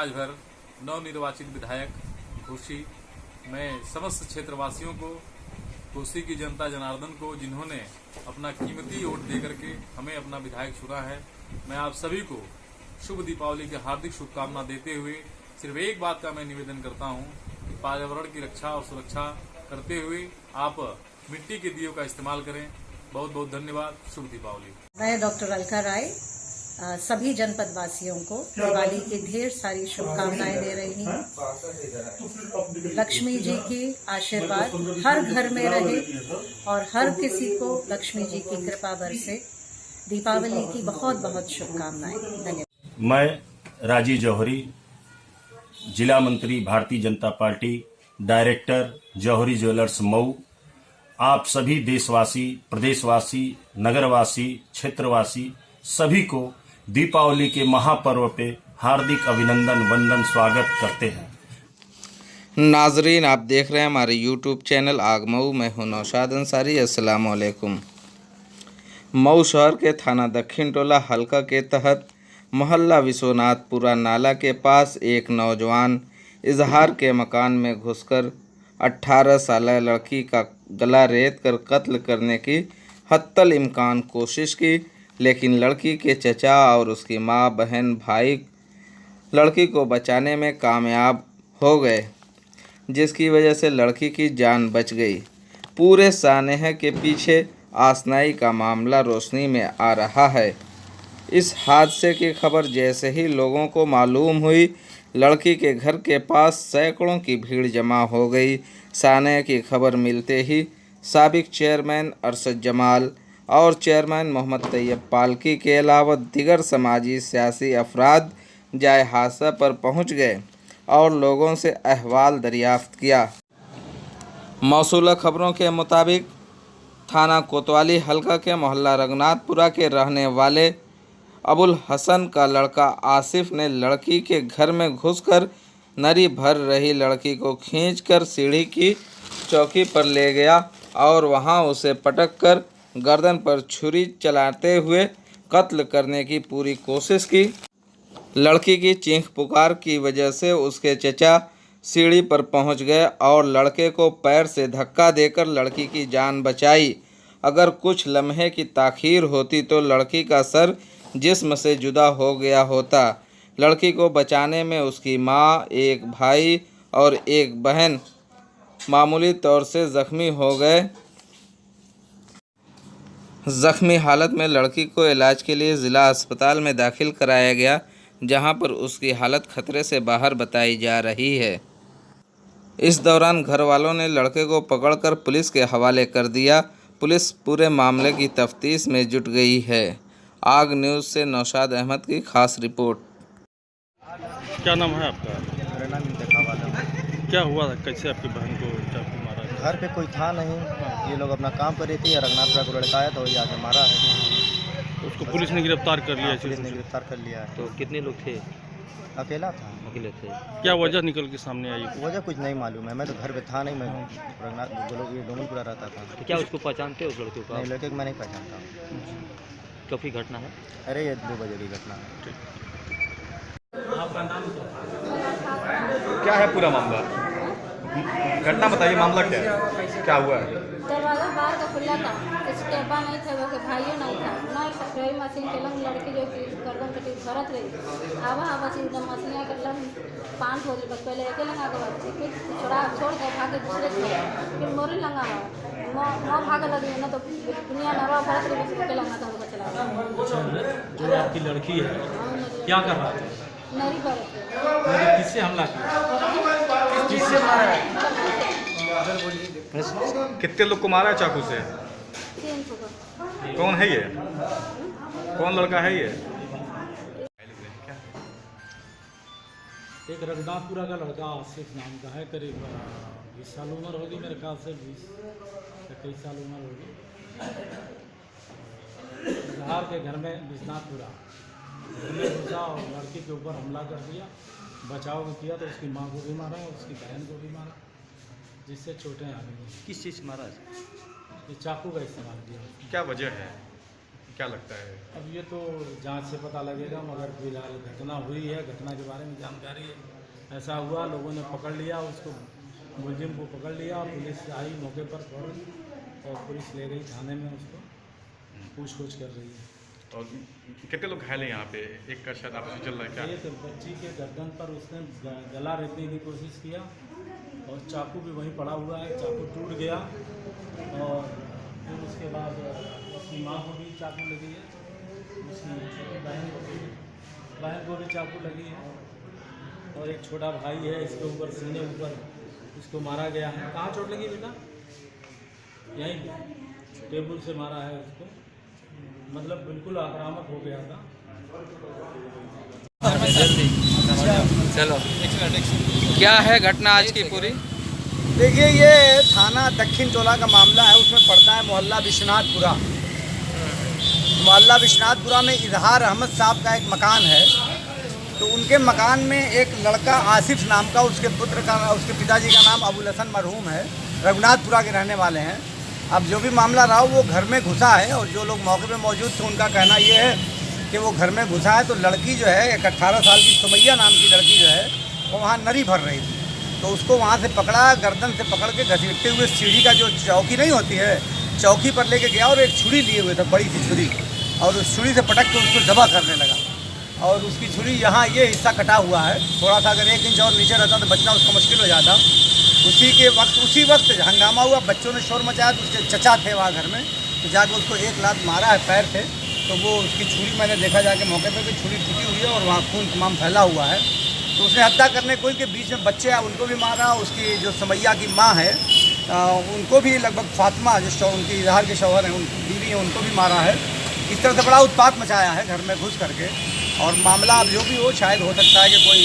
राजभर नवनिर्वाचित विधायक खुशी, मैं समस्त क्षेत्रवासियों को, कोसी की जनता जनार्दन को, जिन्होंने अपना कीमती वोट दे करके हमें अपना विधायक चुना है, मैं आप सभी को शुभ दीपावली की हार्दिक शुभकामना देते हुए सिर्फ एक बात का मैं निवेदन करता हूं कि पर्यावरण की रक्षा और सुरक्षा करते हुए आप मिट्टी के दियों का इस्तेमाल करें। बहुत बहुत धन्यवाद। शुभ दीपावली। मैं डॉक्टर अलका राय सभी जनपद वासियों को दिवाली की ढेर सारी शुभकामनाएं दे रही हूँ। लक्ष्मी जी की आशीर्वाद हर घर में रहे और हर किसी को लक्ष्मी जी की कृपा बरसे। दीपावली की बहुत बहुत शुभकामनाएं। धन्यवाद। मैं राजीव जौहरी, जिला मंत्री भारतीय जनता पार्टी, डायरेक्टर जौहरी ज्वेलर्स मऊ, आप सभी देशवासी, प्रदेशवासी, नगरवासी, क्षेत्रवासी सभी को दीपावली के महापर्व पे हार्दिक अभिनंदन, वंदन, स्वागत करते हैं। नाजरीन, आप देख रहे हैं हमारे यूट्यूब चैनल आग मऊ। मैं हूं नौशाद अंसारी। अस्सलाम वालेकुम। मऊ शहर के थाना दक्षिण टोला हल्का के तहत मोहल्ला विश्वनाथपुरा नाला के पास एक नौजवान इजहार के मकान में घुसकर 18 साल लड़की का गला रेत कर कत्ल करने की हत्तल इम्कान कोशिश की, लेकिन लड़की के चचा और उसकी मां, बहन, भाई लड़की को बचाने में कामयाब हो गए, जिसकी वजह से लड़की की जान बच गई। पूरे सानेह के पीछे आसनाई का मामला रोशनी में आ रहा है। इस हादसे की खबर जैसे ही लोगों को मालूम हुई, लड़की के घर के पास सैकड़ों की भीड़ जमा हो गई। सानेह की खबर मिलते ही साबिक चेयरमैन अरशद जमाल और चेयरमैन मोहम्मद तैयब पालकी के अलावा दिगर समाजी सियासी अफराद जाए हादसा पर पहुंच गए और लोगों से अहवाल दरियाफ्त किया। मौसूला खबरों के मुताबिक थाना कोतवाली हल्का के मोहल्ला रघुनाथपुरा के रहने वाले अबुल हसन का लड़का आसिफ ने लड़की के घर में घुसकर नरी भर रही लड़की को खींचकर सीढ़ी की चौकी पर ले गया और वहां उसे पटक कर गर्दन पर छुरी चलाते हुए कत्ल करने की पूरी कोशिश की। लड़की की चीख पुकार की वजह से उसके चचा सीढ़ी पर पहुंच गए और लड़के को पैर से धक्का देकर लड़की की जान बचाई। अगर कुछ लम्हे की ताख़ीर होती तो लड़की का सर जिस्म से जुदा हो गया होता। लड़की को बचाने में उसकी मां, एक भाई और एक बहन मामूली तौर से ज़ख्मी हो गए। ज़ख्मी हालत में लड़की को इलाज के लिए ज़िला अस्पताल में दाखिल कराया गया, जहां पर उसकी हालत खतरे से बाहर बताई जा रही है। इस दौरान घर वालों ने लड़के को पकड़कर पुलिस के हवाले कर दिया। पुलिस पूरे मामले की तफ्तीश में जुट गई है। आग न्यूज़ से नौशाद अहमद की खास रिपोर्ट। क्या नाम है आपका? मेरा नाम इंतखाब है। क्या हुआ था? कैसे आपकी बहन को चाकू मारा? घर पे कोई था नहीं, ये लोग अपना काम कर रही थी। रघुनाथपुरा को लड़का आया तो ये आके मारा है। उसको पुलिस ने गिरफ्तार कर लिया? पुलिस ने गिरफ्तार कर लिया है। तो कितने लोग थे? अकेला था। अकेले थे। क्या वजह निकल के सामने आई? वजह कुछ नहीं मालूम है, मैं तो घर पे था नहीं। मैं रघुनाथ ये डोमनपुरा रहता था। तो क्या उसको पहचानते हो उस लड़के को? नहीं, लड़के को मैं नहीं पहचानता हूँ। कब की घटना है? अरे ये 2 बजे की घटना है। क्या है पूरा मामला? घटना बताइए, मामला क्या है, क्या हुआ है? दरवाजा बाहर का खुला था, इसके अब्बा नहीं थे, वो के भाइयों नहीं था। नहीं रही मशीन के लंग लड़की जो कि गर्दन कटी भरत रही आवा बस एकदम मछलियाँ के लंग 5 हो गई। बस पहले एक लंगा के बाद फिर छोड़ के भागे दूसरे छोड़ा, फिर मोरी लंगा हुआ मोर भागे लगी ना तो दुनिया नरवा भरत रही। बस एक लंगा तो चला। जो आपकी लड़की है क्या कर रहा था? नरी भरत। किससे हमला किया? किससे मारा है? कितने लोग को मारा है चाकू से? 3 को। कौन है ये? कौन लड़का है ये? एक रघुनाथपुरा का लड़का आसिफ नाम का है, करीब 20 साल उम्र होगी मेरे ख्याल से, 20-21 साल उम्र होगी। बिहार के घर में विश्वनाथपुरा घुसा और लड़की के ऊपर हमला कर दिया। बचाव किया तो उसकी मां को भी मारा और उसकी बहन को भी मारा, जिससे चोटें आ गई। किस चीज़ से मारा? ये चाकू का इस्तेमाल किया। क्या वजह है? क्या लगता है? अब ये तो जांच से पता लगेगा, मगर फिलहाल घटना हुई है, घटना के बारे में जानकारी है। ऐसा हुआ, लोगों ने पकड़ लिया उसको, मुलजिम को पकड़ लिया, पुलिस आई मौके पर फौरन और पुलिस ले गई थाने में, उसको पूछताछ कर रही है। और कितने लोग घायल हैं यहाँ पे? एक का शायद आपसे चल रहा है क्या? एक बच्ची के गर्दन पर उसने गला रेतने की कोशिश किया और चाकू भी वहीं पड़ा हुआ है, चाकू टूट गया। और फिर उसके बाद उसकी माँ को भी चाकू लगी है, उसकी छोटी बहन को भी चाकू लगी है, और एक छोटा भाई है, इसके ऊपर सीने ऊपर इसको मारा गया है। कहाँ चोट लगी बेटा? यहीं टेबल से मारा है उसको, मतलब बिल्कुल आक्रामक हो गया था। चलो, क्या है घटना आज की पूरी? देखिए, ये थाना दक्षिण टोला का मामला है। उसमें पड़ता है मोहल्ला विश्वनाथपुरा। मोहल्ला विश्वनाथपुरा में इजहार अहमद साहब का एक मकान है। तो उनके मकान में एक लड़का आसिफ नाम का, उसके पिताजी का नाम अबुल हसन मरहूम है, रघुनाथपुरा के रहने वाले हैं। अब जो भी मामला रहा वो घर में घुसा है, और जो लोग मौके पे मौजूद थे उनका कहना ये है कि वो घर में घुसा है तो लड़की जो है, एक 18 साल की सुमैया नाम की लड़की जो है, वो वहाँ नरी भर रही थी। तो उसको वहाँ से पकड़ा, गर्दन से पकड़ के घसीटते हुए सीढ़ी का जो चौकी नहीं होती है, चौकी पर लेके गया और एक छुरी लिए हुए थे, बड़ी सी छुरी, और उस छुरी से पटक के उसको दबा करने लगा। और उसकी छुरी यहाँ ये हिस्सा कटा हुआ है, थोड़ा सा अगर 1 इंच और नीचे रहता तो बचना उसको मुश्किल हो जाता। उसी वक्त हंगामा हुआ, बच्चों ने शोर मचाया, तो उसके चचा थे वहाँ घर में, तो जाके उसको 1 लात मारा है पैर से। तो वो उसकी छुरी मैंने देखा जाके मौके पे कि छुरी टूटी हुई है और वहाँ खून तमाम फैला हुआ है। तो उसने हत्या करने कोई के बीच में बच्चे हैं उनको भी मारा, उसकी जो समैया की माँ है उनको भी, लगभग फातिमा जो उनकी इजहार के शौहर हैं, उनकी बीवी हैं, उनको भी मारा है। इस तरह से बड़ा उत्पात मचाया है घर में घुस करके। और मामला अब जो भी हो, शायद हो सकता है कि कोई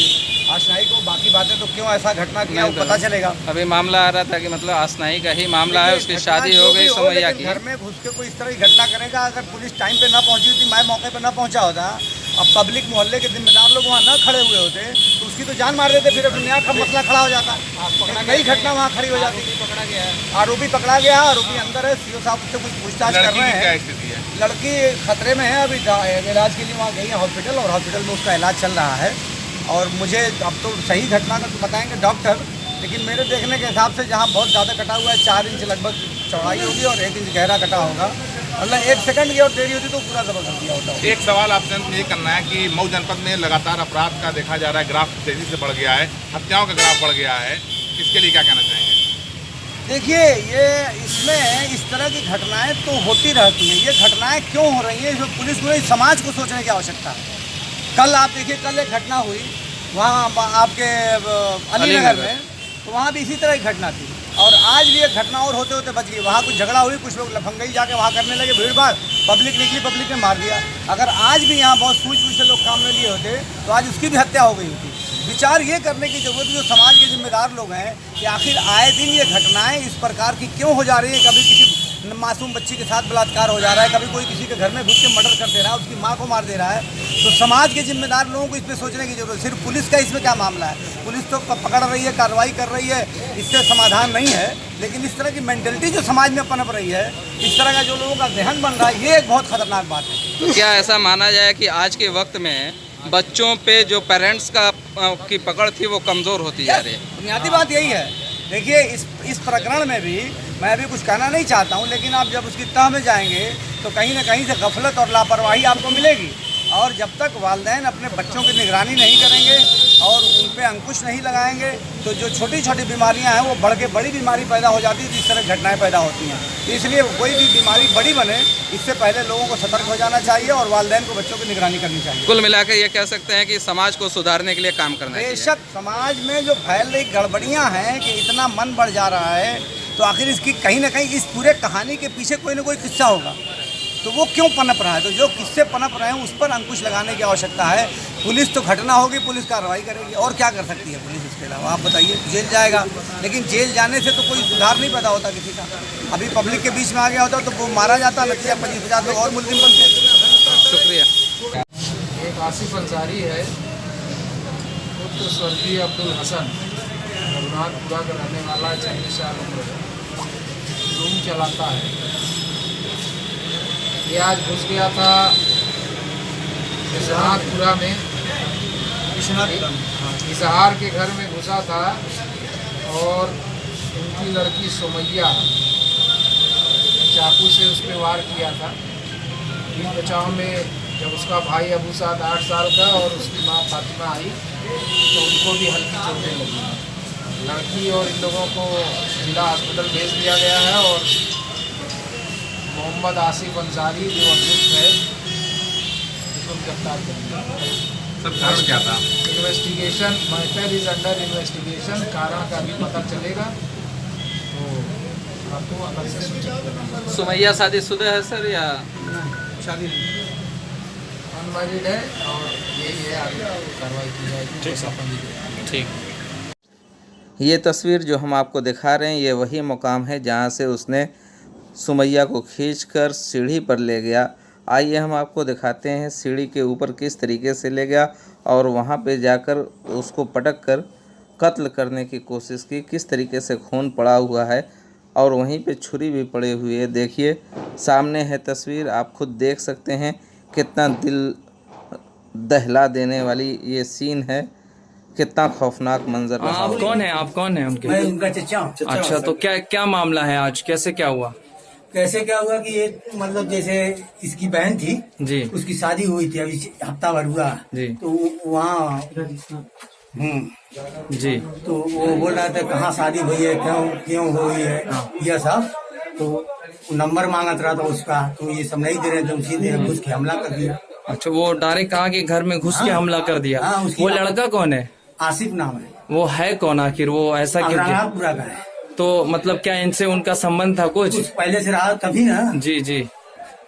आशनाई को, बाकी बातें तो क्यों ऐसा घटना किया वो पता चलेगा। अभी मामला आ रहा था कि मतलब आशनाई का ही मामला है, उसकी शादी हो गई समैया की। घर में घुस के कोई इस तरह की घटना करेगा। अगर पुलिस टाइम पे ना पहुंची होती, मैं मौके पे ना पहुंचा होता, अब पब्लिक मोहल्ले के जिम्मेदार लोग वहाँ ना खड़े हुए होते तो उसकी तो जान मार देते, फिर दुनिया का मसला खड़ा हो जाता, नई घटना वहाँ खड़ी हो जाती। पकड़ा गया है, आरोपी पकड़ा गया, आरोपी अंदर है, सीओ साहब उससे कुछ पूछताछ कर रहे हैं। लड़की खतरे में है, अभी इलाज के लिए वहाँ गई है हॉस्पिटल, और हॉस्पिटल में उसका इलाज चल रहा है। और मुझे अब तो सही घटना का तो बताएंगे डॉक्टर, लेकिन मेरे देखने के हिसाब से जहाँ बहुत ज़्यादा कटा हुआ है, 4 इंच लगभग चौड़ाई होगी और 1 इंच गहरा कटा होगा, मतलब 1 सेकंड की और देरी होती तो पूरा जबर कर दिया होता। एक सवाल आपसे ये करना है कि मऊ जनपद में लगातार अपराध का देखा जा रहा है, ग्राफ तेजी से बढ़ गया है, हत्याओं का ग्राफ बढ़ गया है, इसके लिए क्या कहना चाहेंगे? देखिए, ये इसमें इस तरह की घटनाएं तो होती रहती हैं। ये घटनाएं क्यों हो रही हैं, इसमें पुलिस को, समाज को सोचने की आवश्यकता है। कल आप देखिए, कल एक घटना हुई वहाँ आपके अलीनगर में, तो वहाँ भी इसी तरह की घटना थी, और आज भी एक घटना और होते होते बच गई। वहाँ कुछ झगड़ा हुई, कुछ लोग लफंगई जाके वहाँ करने लगे, भीड़ भाड़, पब्लिक निकली, पब्लिक ने मार दिया। अगर आज भी यहाँ बहुत सूझबूझ से लोग काम में लिए होते तो आज उसकी भी हत्या हो गई होती। विचार ये करने की जरूरत है जो समाज के जिम्मेदार लोग हैं कि आखिर आए दिन ये घटनाएं इस प्रकार की क्यों हो जा रही हैं। कभी किसी मासूम बच्ची के साथ बलात्कार हो जा रहा है, कभी कोई किसी के घर में घुस के मर्डर कर दे रहा है, उसकी माँ को मार दे रहा है। तो समाज के जिम्मेदार लोगों को इस पर सोचने की जरूरत है। सिर्फ पुलिस का इसमें क्या मामला है, पुलिस तो पकड़ रही है, कार्रवाई कर रही है, इससे समाधान नहीं है। लेकिन इस तरह की मेंटलिटी जो समाज में पनप रही है, इस तरह का जो लोगों का जहन बन रहा है, ये एक बहुत खतरनाक बात है। तो क्या ऐसा माना जाए कि आज के वक्त में बच्चों पे जो पेरेंट्स की पकड़ थी वो कमज़ोर होती जा रही है? बुनियादी बात यही है। देखिए, इस प्रकरण में भी मैं अभी कुछ कहना नहीं चाहता हूँ, लेकिन आप जब उसकी तह में जाएंगे तो कहीं ना कहीं से गफलत और लापरवाही आपको मिलेगी। और जब तक वालिदैन अपने बच्चों की निगरानी नहीं करेंगे और उन पर अंकुश नहीं लगाएंगे तो जो छोटी छोटी बीमारियां हैं वो बढ़ के बड़ी बीमारी पैदा हो जाती है, जिस तरह घटनाएं पैदा होती हैं। इसलिए कोई भी बीमारी बड़ी बने इससे पहले लोगों को सतर्क हो जाना चाहिए और वालिदैन को बच्चों की निगरानी करनी चाहिए। कुल मिलाकर ये कह सकते हैं कि समाज को सुधारने के लिए काम करना चाहिए। बेशक समाज में जो फैल रही गड़बड़ियाँ हैं कि इतना मन बढ़ जा रहा है, तो आखिर इसकी कहीं ना कहीं इस पूरे कहानी के पीछे कोई ना कोई किस्सा होगा। तो वो क्यों पनप रहा है, तो जो किस्से पनप रहे हैं उस पर अंकुश लगाने की आवश्यकता है। पुलिस तो घटना होगी, पुलिस कार्रवाई करेगी, और क्या कर सकती है पुलिस इसके अलावा? आप बताइए, जेल जाएगा, लेकिन जेल जाने से तो कोई सुधार नहीं पैदा होता किसी का। अभी पब्लिक के बीच में आ गया होता तो वो मारा जाता, नतीजा 25-50 लोग और मुलजिम बनते। शुक्रिया। एक आसिफ अंसारी है, पुत्र स्वर्गीय अब्दुल हसन, रघुनाथपुरा का रहने वाला, 40 साल उम्र है, रूम चलाता है। ये आज घुस गया था विश्वनाथपुरा में, इजहार के घर में घुसा था और उनकी लड़की सुमैया चाकू से उस पर वार किया था। बीच बचाव में जब उसका भाई अबू साद 8 साल का और उसकी माँ फातिमा आई तो उनको भी हल्की चोटें लगी। लड़की और इन लोगों को जिला अस्पताल भेज दिया गया है और मोहम्मद आसिफ अंसारी जो अभियुक्त है उसको गिरफ्तार कर लिया। सब कारण क्या था? Investigation, matter is under investigation, कारण का भी पता चलेगा तो आपको अलग से सूचित करेंगे। सुमैया शादीशुदा है सर या शादी अनमैरिड है और यही है, आगे कार्रवाई की जाएगी। ठीक। ये तस्वीर जो हम आपको दिखा रहे हैं ये वही मुकाम है जहाँ से उसने सुमैया को खींचकर सीढ़ी पर ले गया। आइए हम आपको दिखाते हैं सीढ़ी के ऊपर किस तरीके से ले गया और वहाँ पे जाकर उसको पटक कर कत्ल करने की कोशिश की, किस तरीके से खून पड़ा हुआ है और वहीं पे छुरी भी पड़ी हुई है। देखिए सामने है तस्वीर, आप खुद देख सकते हैं कितना दिल दहला देने वाली ये सीन है, कितना खौफनाक मंजर। आप कौन है? आप कौन है उनके? मैं उनका चचा हूँ। अच्छा, तो क्या क्या मामला है आज, कैसे क्या हुआ? कैसे क्या हुआ कि ये मतलब जैसे इसकी बहन थी जी, उसकी शादी हुई थी, अभी हफ्ता भर हुआ जी, तो वहाँ जी, तो वो बोल रहा था कहाँ शादी हुई है, क्यों हुई है, यह सब तो नंबर मांगत रहा था उसका, तो ये सब नहीं दे रहे थे, उसी देर घुस के हमला कर दिया। अच्छा, वो डायरेक्ट कहा कि घर में घुस के हमला कर दिया। हाँ, वो लड़का कौन है? आसिफ नाम है। वो है कौन आखिर? वो ऐसा क्यों किया? पूरा का है। तो मतलब क्या इनसे उनका संबंध था कुछ? पहले से रहा तभी ना। जी जी,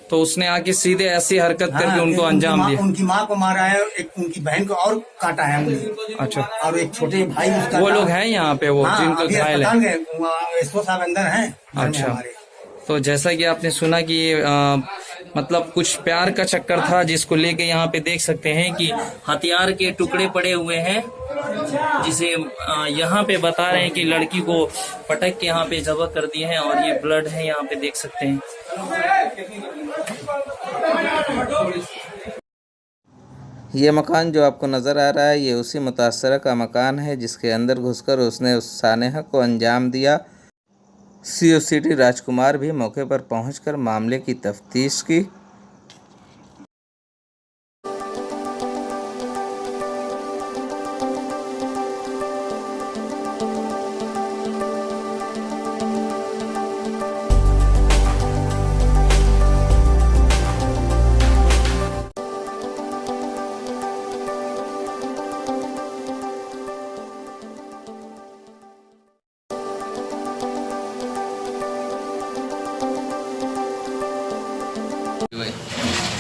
तो उसने आके सीधे ऐसी हरकत करके उनको अंजाम दिया। उनकी माँ को मारा है, एक उनकी बहन को और काटा है उंगली। अच्छा, और एक छोटे भाई उसका वो लोग हैं यहाँ पे वो जिनको घायल है? एसपी साहब अंदर हैं। अच्छा, तो जैसा कि आपने सुना कि मतलब कुछ प्यार का चक्कर था जिसको लेके यहाँ पे देख सकते हैं कि हथियार के टुकड़े पड़े हुए हैं, जिसे यहाँ पे बता रहे हैं कि लड़की को पटक के यहाँ पे जबह कर दिए हैं और ये ब्लड है, यहाँ पे देख सकते हैं। ये मकान जो आपको नज़र आ रहा है ये उसी मुतासरा का मकान है जिसके अंदर घुसकर उसने उस सानेहा को अंजाम दिया। सीओ सिटी राजकुमार भी मौके पर पहुंचकर मामले की तफ्तीश की।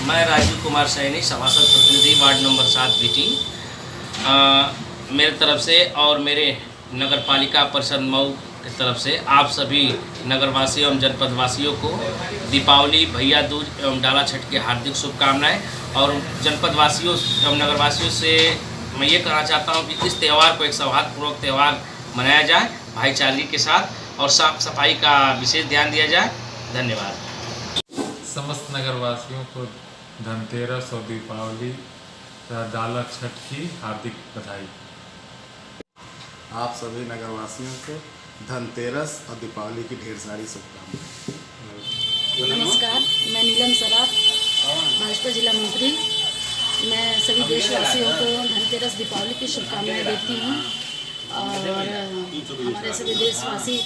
मैं राजीव कुमार सैनी, सभासद प्रतिनिधि वार्ड नंबर 7 बीटी। मेरे तरफ से और मेरे नगर पालिका परिषद मऊ की तरफ से आप सभी नगरवासियों एवं जनपद वासियों को दीपावली, भैया दूज एवं डाला छठ की हार्दिक शुभकामनाएं। और जनपद वासियों एवं नगरवासियों से मैं ये कहना चाहता हूँ कि इस त्यौहार को एक सौहार्दपूर्वक त्यौहार मनाया जाए, भाईचारे के साथ, और साफ सफाई का विशेष ध्यान दिया जाए। धन्यवाद। समस्त नगरवासियों को धनतेरस और दीपावली तथा डाला छठ की हार्दिक बधाई। आप सभी नगरवासियों को धनतेरस और दीपावली की ढेर सारी शुभकामनाएं। नमस्कार, मैं नीलम सराफ, भाजपा जिला मंत्री। मैं सभी देशवासियों को धनतेरस, दीपावली की शुभकामनाएं देती हूँ और हमारे सभी देशवासी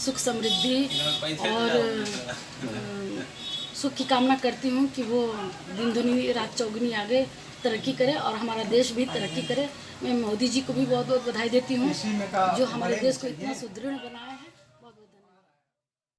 सुख समृद्धि और सुख की कामना करती हूँ कि वो दिन दुनी रात चौगुनी आगे तरक्की करे और हमारा देश भी तरक्की करे। मैं मोदी जी को भी बहुत बहुत बधाई देती हूँ जो हमारे देश को इतना सुदृढ़ बनाया है।